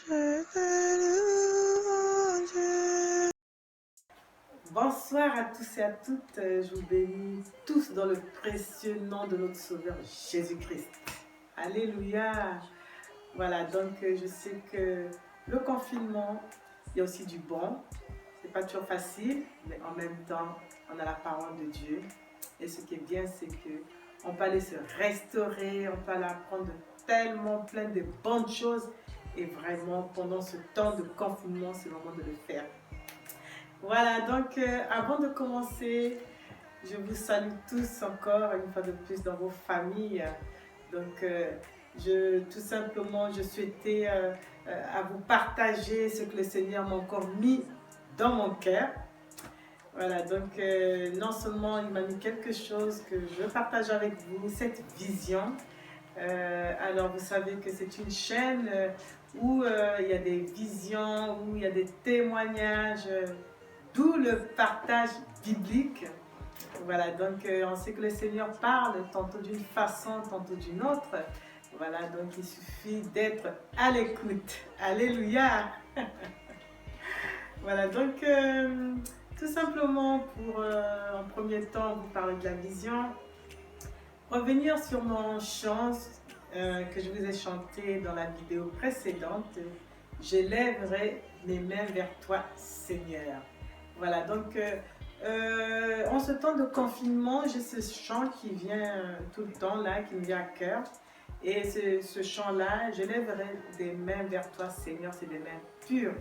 Je te loue, mon Dieu. Bonsoir à tous et à toutes, je vous bénis tous dans le précieux nom de notre Sauveur Jésus-Christ. Alléluia. Voilà, donc je sais que le confinement, il y a aussi du bon. C'est pas toujours facile, mais en même temps, on a la parole de Dieu. Et ce qui est bien, c'est que on peut aller se restaurer, on peut aller apprendre tellement plein de bonnes choses. Et vraiment, pendant ce temps de confinement, c'est le moment de le faire. Voilà, donc avant de commencer, je vous salue tous encore une fois de plus dans vos familles. Donc, tout simplement, je souhaitais à vous partager ce que le Seigneur m'a encore mis dans mon cœur. Voilà, donc non seulement il m'a mis quelque chose que je partage avec vous, cette vision. Alors, vous savez que c'est une chaîne où il y a des visions, où il y a des témoignages, d'où le partage biblique. Voilà, donc on sait que le Seigneur parle tantôt d'une façon, tantôt d'une autre. Voilà, donc il suffit d'être à l'écoute. Alléluia. Voilà, donc tout simplement pour en premier temps vous parler de la vision, revenir sur mon chant que je vous ai chanté dans la vidéo précédente. J'élèverai mes mains vers toi, Seigneur. Voilà, donc en ce temps de confinement, j'ai ce chant qui vient tout le temps là, qui me vient à cœur. Et ce chant-là, je lèverai des mains vers toi, Seigneur, c'est des mains pures.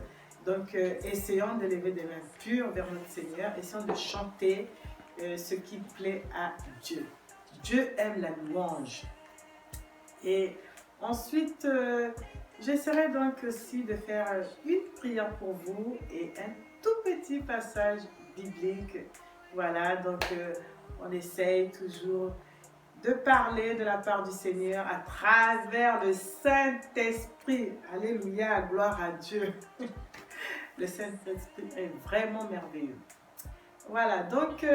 Donc, essayons de lever des mains pures vers notre Seigneur, essayons de chanter ce qui plaît à Dieu. Dieu aime la louange. Et ensuite, j'essaierai donc aussi de faire une prière pour vous et un tout petit passage biblique. Voilà, donc on essaye toujours de parler de la part du Seigneur à travers le Saint-Esprit. Alléluia, gloire à Dieu. Le Saint-Esprit est vraiment merveilleux. Voilà, donc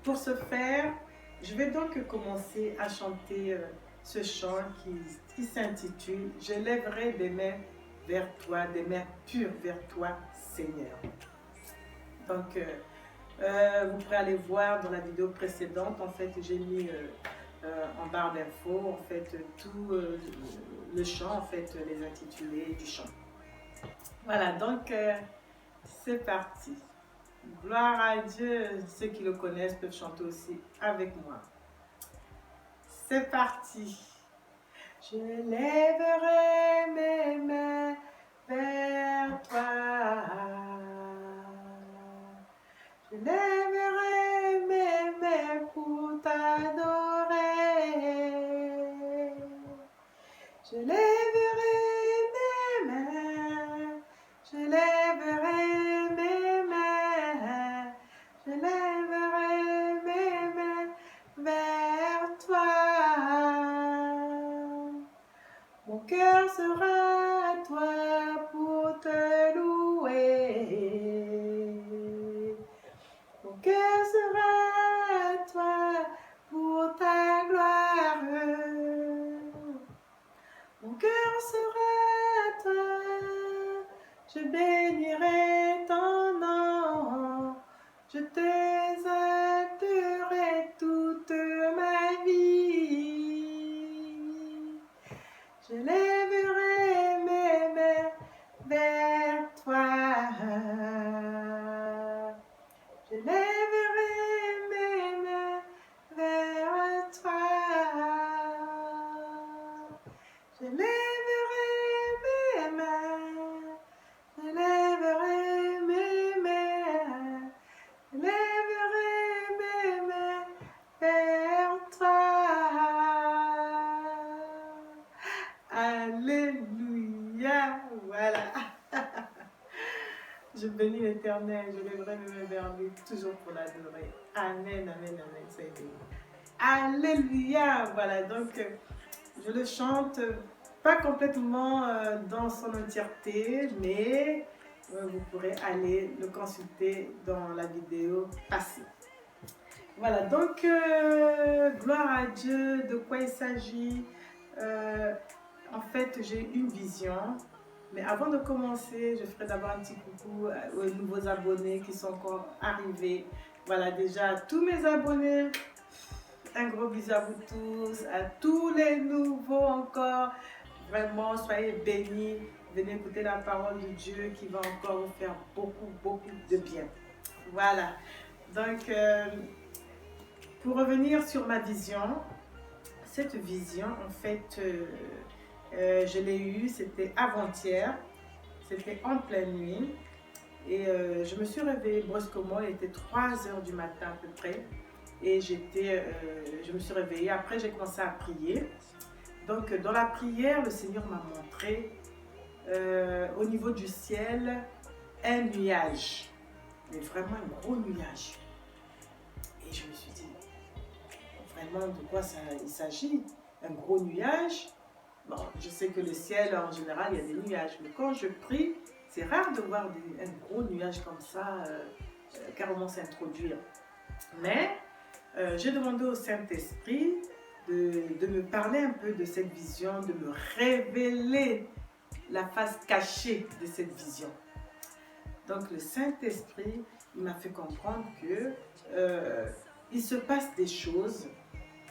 pour ce faire, je vais donc commencer à chanter ce chant qui s'intitule « Je lèverai des mains vers toi, des mains pures vers toi, Seigneur ». Donc, vous pourrez aller voir dans la vidéo précédente, en fait, j'ai mis en barre d'infos, en fait, tout le chant, en fait, les intitulés du chant. Voilà, donc, c'est parti. Gloire à Dieu, ceux qui le connaissent peuvent chanter aussi avec moi. C'est parti. Je lèverai mes mains vers toi. Je lèverai mes mains pour t'adorer. Je lèverai mes mains. Je lèverai mes mains. Je lèverai mes mains vers toi. Mon cœur sera à toi pour te louer. Mon cœur sera à toi pour ta gloire. Mon cœur sera à toi. Je bénirai ton nom. Je t'exalterai toute ma vie. Je lèverai mes mains vers toi. Je lèverai mes mains vers toi. Je lèverai mes mains. Je lèverai mes mains. Je lèverai mes mains vers toi. Alléluia. Voilà. Je bénis l'Éternel, je lèverai mes mains vers lui, toujours pour l'adorer. Amen, amen, amen, ça a été. Alléluia. Voilà, donc je le chante pas complètement dans son entièreté, mais vous pourrez aller le consulter dans la vidéo passée. Voilà, donc gloire à Dieu, de quoi il s'agit. En fait, j'ai une vision Mais avant de commencer, je ferai d'abord un petit coucou aux nouveaux abonnés qui sont encore arrivés. Voilà, déjà à tous mes abonnés, un gros bisou à vous tous, à tous les nouveaux encore. Vraiment, soyez bénis. Venez écouter la parole de Dieu qui va encore vous faire beaucoup de bien. Voilà. Donc, pour revenir sur ma vision, cette vision, en fait, je l'ai eue, c'était avant-hier, c'était en pleine nuit. Et je me suis réveillée brusquement, il était 3 heures du matin à peu près. Et je me suis réveillée, après j'ai commencé à prier. Donc dans la prière, le Seigneur m'a montré au niveau du ciel un nuage, mais vraiment un gros nuage. Et je me suis dit, vraiment de quoi il s'agit? Un gros nuage? Bon, je sais que le ciel en général il y a des nuages, mais quand je prie, c'est rare de voir un gros nuage comme ça carrément s'introduire. Mais j'ai demandé au Saint-Esprit de me parler un peu de cette vision, de me révéler la face cachée de cette vision. Donc le Saint-Esprit, il m'a fait comprendre que il se passe des choses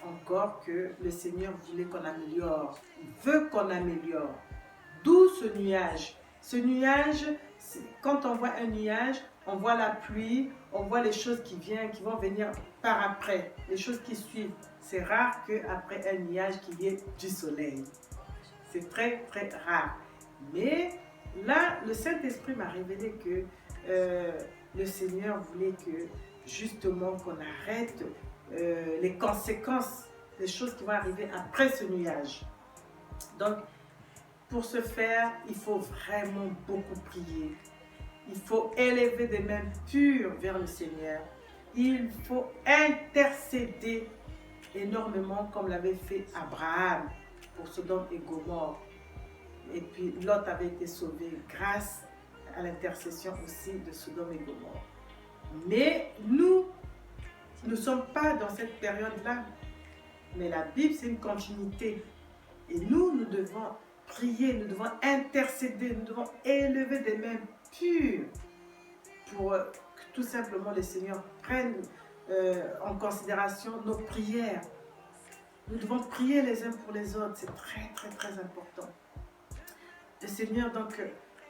encore que le Seigneur voulait qu'on améliore. Il veut qu'on améliore. D'où ce nuage. Ce nuage, quand on voit un nuage, on voit la pluie, on voit les choses qui vont venir par après, les choses qui suivent. C'est rare qu'après un nuage qu'il y ait du soleil. C'est très rare. Mais là, le Saint-Esprit m'a révélé que le Seigneur voulait que justement qu'on arrête les conséquences des choses qui vont arriver après ce nuage. Donc, pour ce faire, il faut vraiment beaucoup prier. Il faut élever des mains pures vers le Seigneur. Il faut intercéder énormément comme l'avait fait Abraham pour Sodome et Gomorrhe. Et puis Lot avait été sauvé grâce à l'intercession aussi de Sodome et Gomorrhe. Mais nous ne sommes pas dans cette période-là. Mais la Bible, c'est une continuité. Et nous devons prier, nous devons intercéder, nous devons élever des mains pures pour que tout simplement le Seigneur prenne en considération nos prières. Nous devons prier les uns pour les autres, c'est très important. Le Seigneur, donc,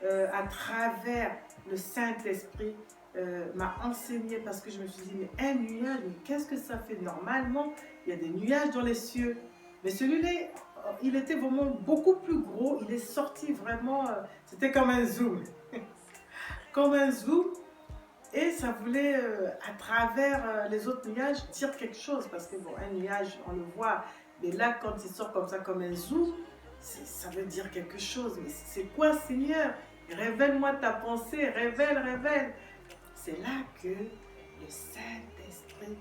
à travers le Saint-Esprit, m'a enseigné parce que je me suis dit, mais un nuage, mais qu'est-ce que ça fait? Normalement, il y a des nuages dans les cieux. Mais celui-là, il était vraiment beaucoup plus gros. Il est sorti vraiment, c'était comme un zoom. Comme un zoom. Et ça voulait, à travers les autres nuages, dire quelque chose. Parce que bon, un nuage, on le voit. Mais là, quand il sort comme ça, comme un zoom, ça veut dire quelque chose. Mais c'est quoi, Seigneur? Révèle-moi ta pensée, révèle. C'est là que le Saint-Esprit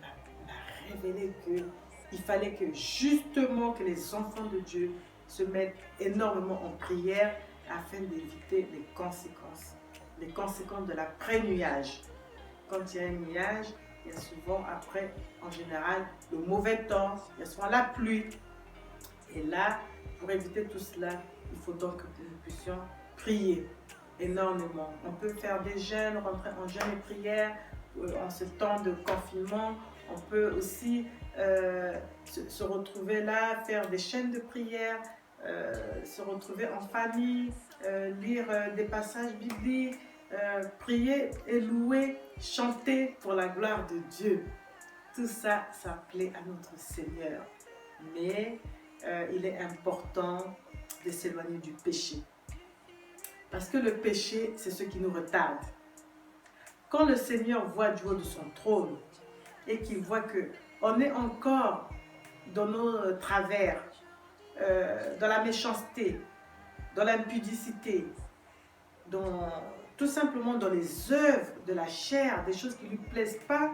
m'a révélé qu'il fallait que justement que les enfants de Dieu se mettent énormément en prière afin d'éviter les conséquences de l'après-nuage. Quand il y a un nuage, il y a souvent après, en général, le mauvais temps, il y a souvent la pluie. Et là, pour éviter tout cela, il faut donc que nous puissions prier énormément. On peut faire des jeûnes, rentrer en jeûne et prière en ce temps de confinement. On peut aussi se retrouver là, faire des chaînes de prière, se retrouver en famille, lire des passages bibliques, prier et louer, chanter pour la gloire de Dieu. Tout ça, ça plaît à notre Seigneur. Mais il est important de s'éloigner du péché. Parce que le péché, c'est ce qui nous retarde. Quand le Seigneur voit du haut de son trône et qu'il voit qu'on est encore dans nos travers, dans la méchanceté, dans l'impudicité, tout simplement dans les œuvres de la chair, des choses qui ne lui plaisent pas,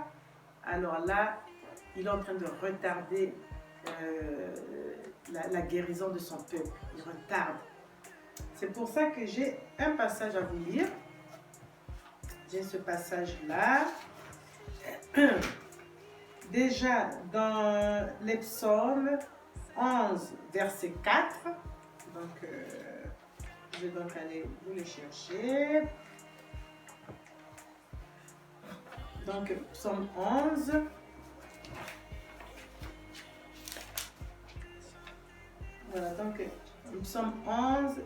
alors là, il est en train de retarder la guérison de son peuple. Il retarde. C'est pour ça que j'ai un passage à vous lire. J'ai ce passage-là. Déjà dans les psaumes 11, verset 4. Donc, Je vais donc aller vous le chercher. Donc, psaume 11. Voilà, donc, psaume 11,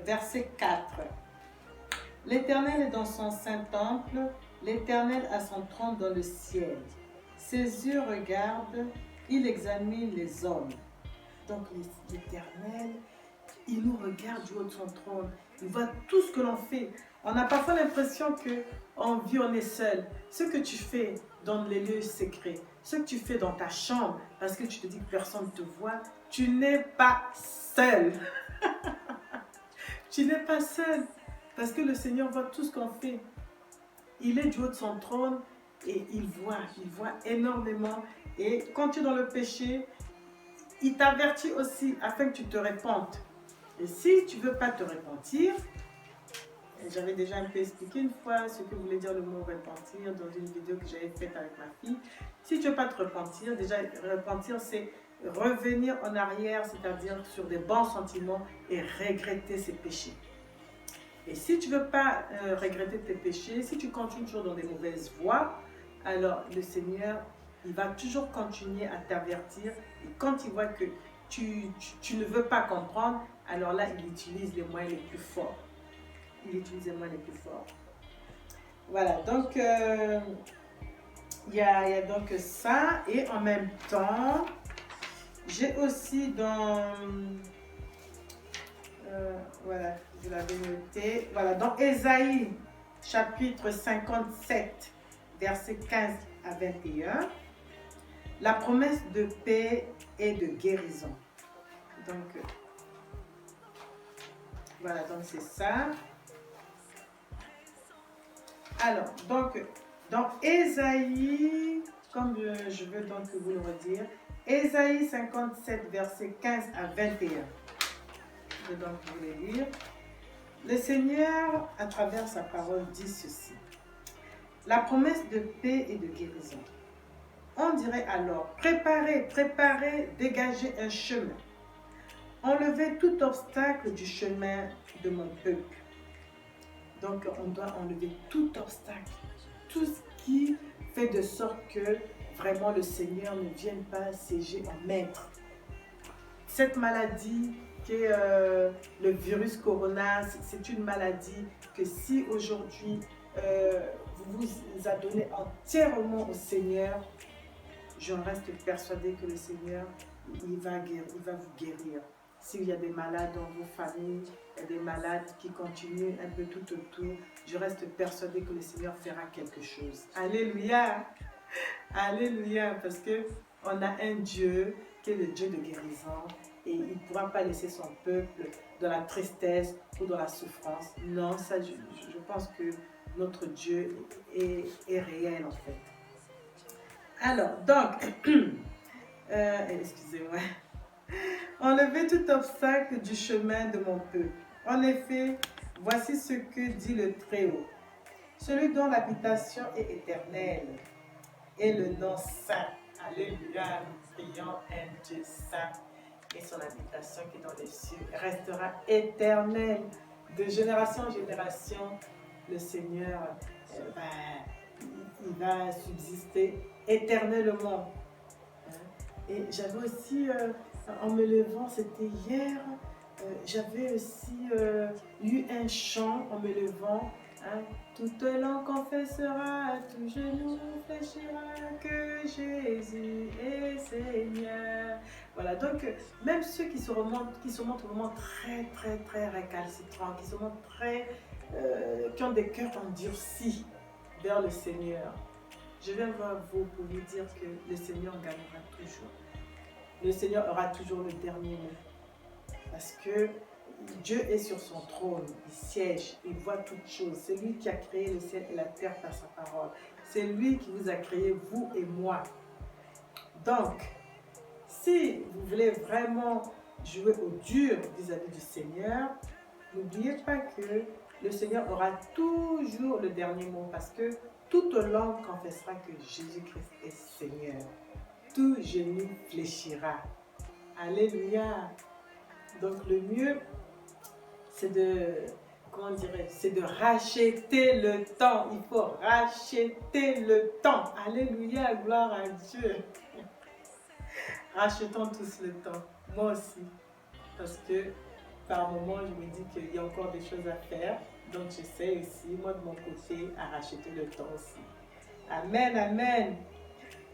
verset 4. L'Éternel est dans son saint temple, l'Éternel a son trône dans le ciel. Ses yeux regardent, il examine les hommes. Donc l'Éternel, il nous regarde du haut de son trône. Il voit tout ce que l'on fait. On a parfois l'impression qu'en vie, on est seul. Ce que tu fais dans les lieux secrets, ce que tu fais dans ta chambre, parce que tu te dis que personne ne te voit, tu n'es pas seul. Tu n'es pas seul. Parce que le Seigneur voit tout ce qu'on fait. Il est du haut de son trône et il voit énormément. Et quand tu es dans le péché, il t'avertit aussi afin que tu te répandes. Et si tu ne veux pas te repentir, j'avais déjà un peu expliqué une fois ce que voulait dire le mot repentir dans une vidéo que j'avais faite avec ma fille. Si tu ne veux pas te repentir, déjà repentir c'est revenir en arrière, c'est-à-dire sur des bons sentiments et regretter ses péchés. Et si tu ne veux pas regretter tes péchés, si tu continues toujours dans des mauvaises voies, alors le Seigneur, il va toujours continuer à t'avertir. Et quand il voit que tu ne veux pas comprendre, alors là, il utilise les moyens les plus forts. Il utilise les moyens les plus forts. Voilà, donc il y a donc ça. Et en même temps, j'ai aussi dans... voilà, je l'avais noté. Voilà, dans Ésaïe, chapitre 57, versets 15 à 21, la promesse de paix et de guérison. Donc, voilà, donc c'est ça. Alors, donc, dans Ésaïe, comme je veux donc vous le redire, Ésaïe 57, versets 15 à 21. Je vais donc vous les lire. Le Seigneur, à travers sa parole, dit ceci. La promesse de paix et de guérison. On dirait alors, préparez, préparez, dégagez un chemin. Enlevez tout obstacle du chemin de mon peuple. Donc, on doit enlever tout obstacle, tout ce qui fait de sorte que vraiment le Seigneur ne vienne pas siéger en maître. Cette maladie qui est le virus corona, c'est une maladie que si aujourd'hui vous vous adonnez entièrement au Seigneur, je reste persuadée que le Seigneur, il va vous guérir. S'il y a des malades dans vos familles, il y a des malades qui continuent un peu tout autour, je reste persuadée que le Seigneur fera quelque chose. Alléluia! Alléluia! Parce qu'on a un Dieu qui est le Dieu de guérison et il ne pourra pas laisser son peuple dans la tristesse ou dans la souffrance. Non, ça, je pense que notre Dieu est réel en fait. Alors, donc, excusez-moi. Enlevez tout obstacle du chemin de mon peuple. En effet, voici ce que dit le Très-Haut. Celui dont l'habitation est éternelle et le nom saint. Alléluia, nous prions un Dieu saint et son habitation qui est dans les cieux restera éternelle. De génération en génération, le Seigneur, il va subsister éternellement. Et j'avais aussi, en me levant, c'était hier, j'avais aussi eu un chant en me levant. Hein, toute langue confessera, tout genou fléchira que Jésus est Seigneur. Voilà, donc même ceux qui se montrent vraiment très, très, très récalcitrants, qui se montrent très, qui ont des cœurs endurcis vers le Seigneur, je viens vers vous pour vous dire que le Seigneur gagnera toujours. Le Seigneur aura toujours le dernier mot. Parce que Dieu est sur son trône, il siège, il voit toutes choses. C'est lui qui a créé le ciel et la terre par sa parole. C'est lui qui vous a créé, vous et moi. Donc, si vous voulez vraiment jouer au dur vis-à-vis du Seigneur, n'oubliez pas que le Seigneur aura toujours le dernier mot parce que toute langue confessera que Jésus-Christ est Seigneur. Tout genou fléchira. Alléluia. Donc le mieux, c'est de, comment dirais-je, c'est de racheter le temps. Il faut racheter le temps. Alléluia, gloire à Dieu. Rachetons tous le temps. Moi aussi. Parce que par moment, je me dis qu'il y a encore des choses à faire. Donc, j'essaie aussi, moi de mon côté, à racheter le temps aussi. Amen, amen.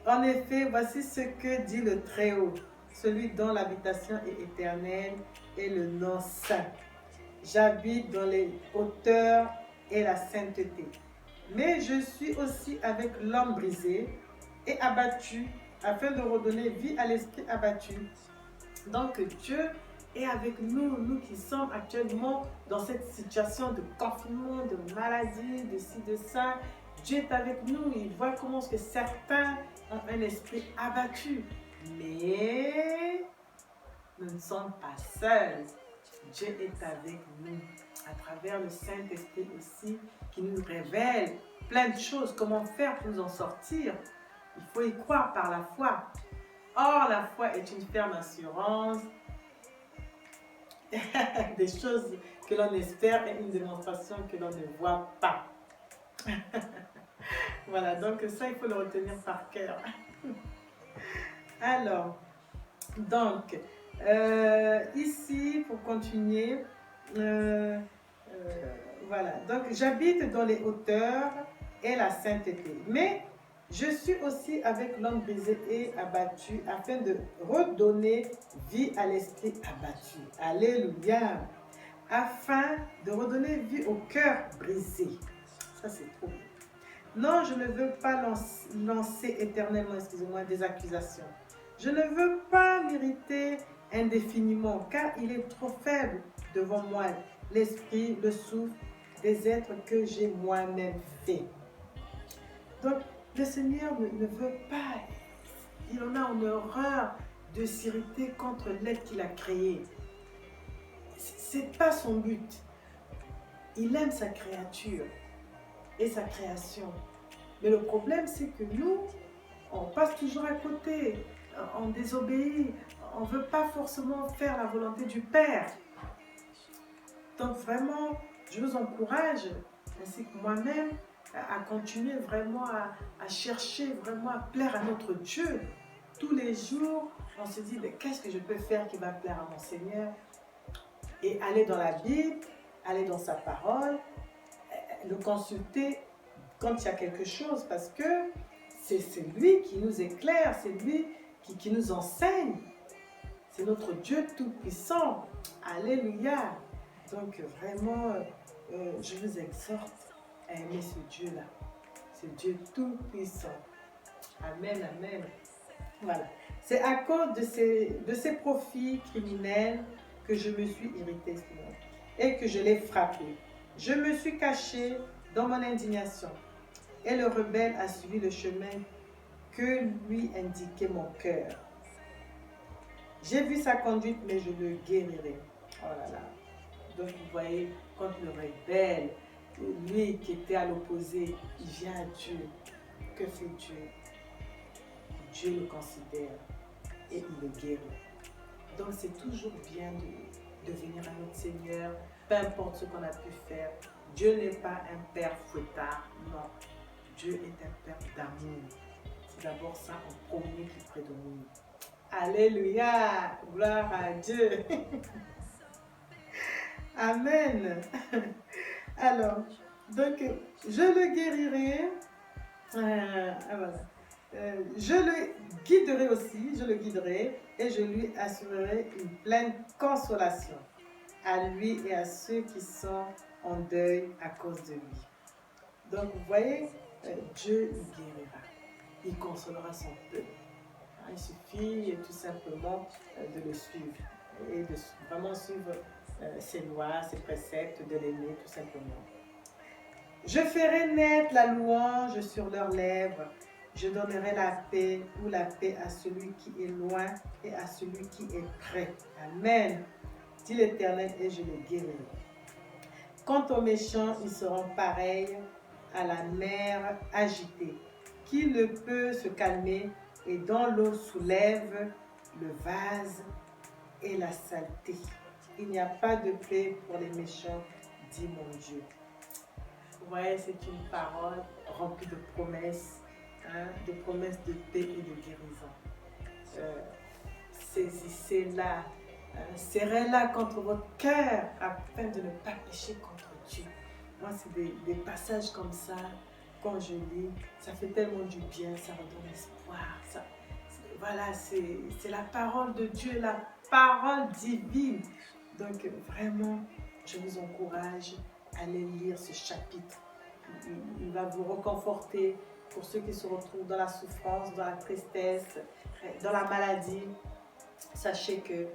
En effet, voici ce que dit le Très-Haut, celui dont l'habitation est éternelle et le nom saint. J'habite dans les hauteurs et la sainteté. Mais je suis aussi avec l'homme brisé et abattu, afin de redonner vie à l'esprit abattu. Donc Dieu est avec nous, nous qui sommes actuellement dans cette situation de confinement, de maladie, de ci, de ça. Dieu est avec nous, il voit comment est-ce que certains ont un esprit abattu. Mais nous ne sommes pas seuls. Dieu est avec nous à travers le Saint-Esprit aussi qui nous révèle plein de choses, comment faire pour nous en sortir. Il faut y croire par la foi. Or, la foi est une ferme assurance des choses que l'on espère et une démonstration que l'on ne voit pas. Voilà, donc ça, il faut le retenir par cœur. Alors, donc, ici, pour continuer, voilà, donc j'habite dans les hauteurs et la sainteté, mais je suis aussi avec l'homme brisé et abattu afin de redonner vie à l'esprit abattu. Alléluia! Afin de redonner vie au cœur brisé. Ça, c'est trop bien. Non, je ne veux pas lancer éternellement, excusez-moi, des accusations. Je ne veux pas m'irriter indéfiniment, car il est trop faible devant moi, l'esprit, le souffle des êtres que j'ai moi-même fait. Donc, le Seigneur ne veut pas, il en a en horreur de s'irriter contre l'être qu'il a créé. C'est pas son but. Il aime sa créature et sa création. Mais le problème, c'est que nous, on passe toujours à côté, on désobéit, on ne veut pas forcément faire la volonté du Père. Donc vraiment, je vous encourage, ainsi que moi-même, à continuer vraiment à chercher, vraiment à plaire à notre Dieu. Tous les jours, on se dit, mais qu'est-ce que je peux faire qui va plaire à mon Seigneur? Et aller dans la Bible, aller dans sa parole, le consulter quand il y a quelque chose, parce que c'est lui qui nous éclaire, c'est lui qui nous enseigne. C'est notre Dieu tout-puissant. Alléluia. Donc vraiment, je vous exhorte à aimer ce Dieu-là. Ce Dieu tout-puissant. Amen, amen. Voilà. C'est à cause de ces profits criminels que je me suis irrité et que je l'ai frappé. Je me suis caché dans mon indignation et le rebelle a suivi le chemin que lui indiquait mon cœur. J'ai vu sa conduite, mais je le guérirai. Oh là là. Donc vous voyez, quand le rebelle, lui qui était à l'opposé, il vient à Dieu. Que fait Dieu? Dieu le considère et il le guérit. Donc c'est toujours bien de venir à notre Seigneur, peu importe ce qu'on a pu faire. Dieu n'est pas un père fouettard, non. Dieu est un père d'amour. C'est d'abord ça en premier qui prédomine. Alléluia, gloire à Dieu. Amen. Alors, donc, je le guérirai. Voilà. Je le guiderai aussi, je le guiderai et je lui assurerai une pleine consolation à lui et à ceux qui sont en deuil à cause de lui. Donc, vous voyez, Dieu le guérira. Il consolera son peuple. Il suffit tout simplement de le suivre et de vraiment suivre ses lois, ses préceptes, de l'aimer tout simplement. Je ferai naître la louange sur leurs lèvres. Je donnerai la paix ou la paix à celui qui est loin et à celui qui est près. Amen. Dit l'Éternel et je le guérirai. Quant aux méchants, ils seront pareils à la mer agitée, qui ne peut se calmer et dont l'eau soulève le vase et la saleté. il n'y a pas de paix pour les méchants, dit mon Dieu. Vous voyez, c'est une parole remplie de promesses, de promesses de paix et de guérison. Saisissez-la, serrez-la contre votre cœur afin de ne pas pécher contre Dieu. Moi, c'est des passages comme ça, quand je lis, ça fait tellement du bien, ça redonne espoir. Voilà, c'est la parole de Dieu, la parole divine. Donc vraiment, je vous encourage à aller lire ce chapitre. Il va vous reconforter pour ceux qui se retrouvent dans la souffrance, dans la tristesse, dans la maladie. Sachez que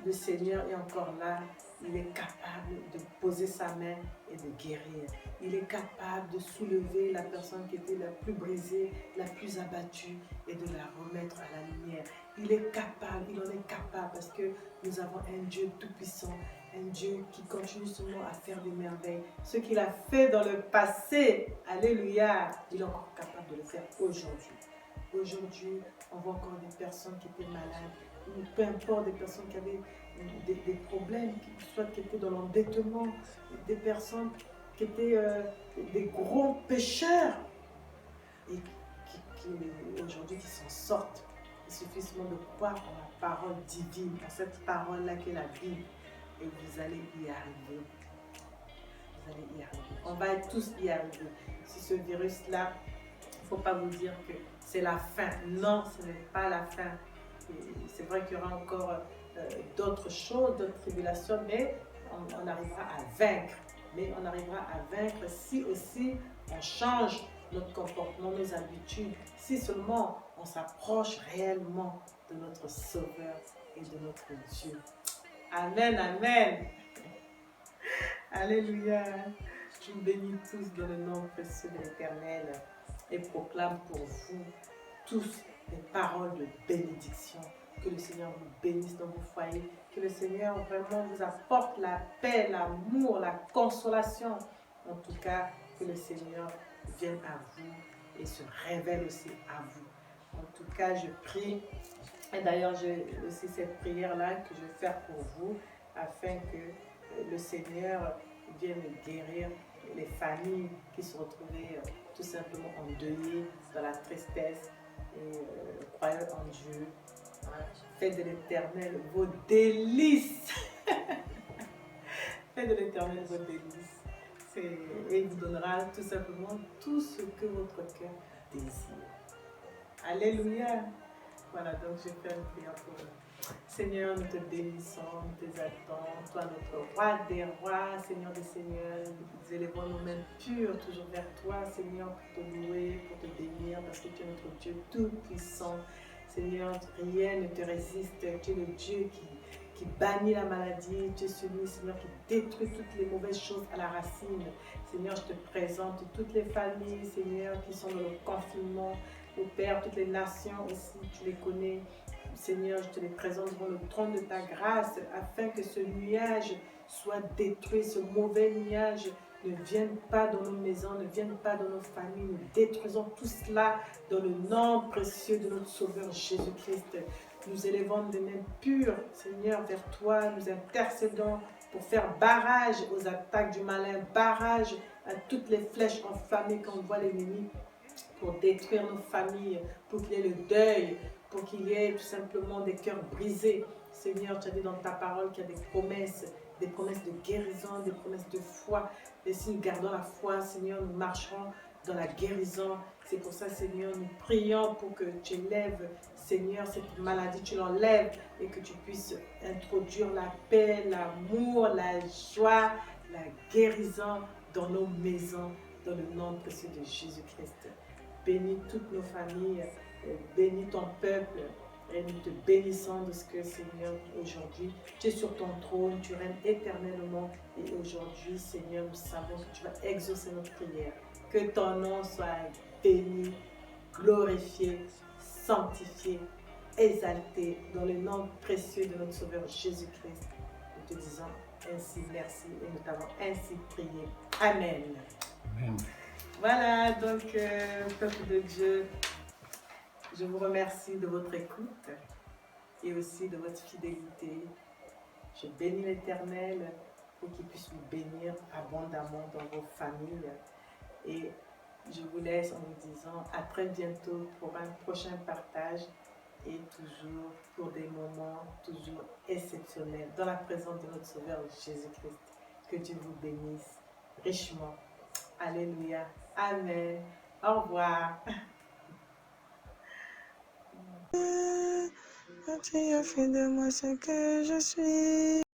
le Seigneur est encore là. Il est capable de poser sa main et de guérir. Il est capable de soulever la personne qui était la plus brisée, la plus abattue et de la remettre à la lumière. Il est capable, il en est capable parce que nous avons un Dieu tout-puissant, un Dieu qui continue seulement à faire des merveilles. Ce qu'il a fait dans le passé, alléluia, il est encore capable de le faire aujourd'hui. Aujourd'hui, on voit encore des personnes qui étaient malades, ou peu importe, des personnes qui avaient des problèmes, soit qui étaient dans l'endettement, des personnes qui étaient des gros pécheurs et qui aujourd'hui qui s'en sortent. Il suffit seulement de croire en la parole divine, en cette parole-là qui est la Bible, et vous allez y arriver. Vous allez y arriver. On va tous y arriver. Si ce virus-là, il ne faut pas vous dire que c'est la fin. Non, ce n'est pas la fin. C'est vrai qu'il y aura encore d'autres choses, d'autres tribulations, mais on arrivera à vaincre. Mais on arrivera à vaincre si aussi on change notre comportement, nos habitudes, si seulement on s'approche réellement de notre Sauveur et de notre Dieu. Amen, amen. Alléluia. Je vous bénis tous dans le nom précieux de l'Éternel et proclame pour vous tous des paroles de bénédiction. Que le Seigneur vous bénisse dans vos foyers. Que le Seigneur vraiment vous apporte la paix, l'amour, la consolation. En tout cas, que le Seigneur vienne à vous et se révèle aussi à vous. En tout cas, je prie. Et d'ailleurs, j'ai aussi cette prière-là que je vais faire pour vous afin que le Seigneur vienne guérir les familles qui se retrouvaient tout simplement endeuillées dans la tristesse et croyant en Dieu. Faites de l'Éternel vos délices. Faites de l'Éternel vos délices. Et il vous donnera tout simplement tout ce que votre cœur désire. Alléluia. Voilà, donc je fais une prière pour eux. Seigneur, nous te bénissons, nous t'exaltons, toi notre roi des rois, Seigneur des seigneurs, nous élevons nos mains pures toujours vers toi, Seigneur, pour te louer, pour te bénir, parce que tu es notre Dieu tout-puissant. Seigneur, rien ne te résiste, tu es le Dieu qui bannit la maladie, tu es celui, Seigneur, qui détruit toutes les mauvaises choses à la racine. Seigneur, je te présente toutes les familles, Seigneur, qui sont dans le confinement, au Père, toutes les nations aussi, tu les connais. Seigneur, je te les présente devant le trône de ta grâce afin que ce nuage soit détruit, ce mauvais nuage ne vienne pas dans nos maisons, ne vienne pas dans nos familles. Nous détruisons tout cela dans le nom précieux de notre Sauveur Jésus-Christ. Nous élevons des mains pures, Seigneur, vers toi. Nous intercédons pour faire barrage aux attaques du malin, barrage à toutes les flèches enflammées qu'on voit l'ennemi, pour détruire nos familles, pour qu'il y ait le deuil, pour qu'il y ait tout simplement des cœurs brisés. Seigneur, tu as dit dans ta parole qu'il y a des promesses de guérison, des promesses de foi. Et si nous gardons la foi, Seigneur, nous marcherons dans la guérison. C'est pour ça, Seigneur, nous prions pour que tu élèves, Seigneur, cette maladie, tu l'enlèves et que tu puisses introduire la paix, l'amour, la joie, la guérison dans nos maisons, dans le nom précieux de Jésus-Christ. Bénis toutes nos familles, bénis ton peuple et nous te bénissons de ce que, Seigneur, aujourd'hui, tu es sur ton trône, tu règnes éternellement et aujourd'hui, Seigneur, nous savons que tu vas exaucer notre prière. Que ton nom soit béni, glorifié, sanctifié, exalté dans le nom précieux de notre Sauveur Jésus-Christ. Nous te disons ainsi merci et nous t'avons ainsi prié. Amen. Amen. Voilà, donc, peuple de Dieu, je vous remercie de votre écoute et aussi de votre fidélité. Je bénis l'Éternel pour qu'il puisse vous bénir abondamment dans vos familles. Et je vous laisse en vous disant à très bientôt pour un prochain partage et toujours pour des moments toujours exceptionnels dans la présence de notre Sauveur Jésus-Christ. Que Dieu vous bénisse richement. Alléluia. Amen. Au revoir. Tu as fait de moi ce que je suis.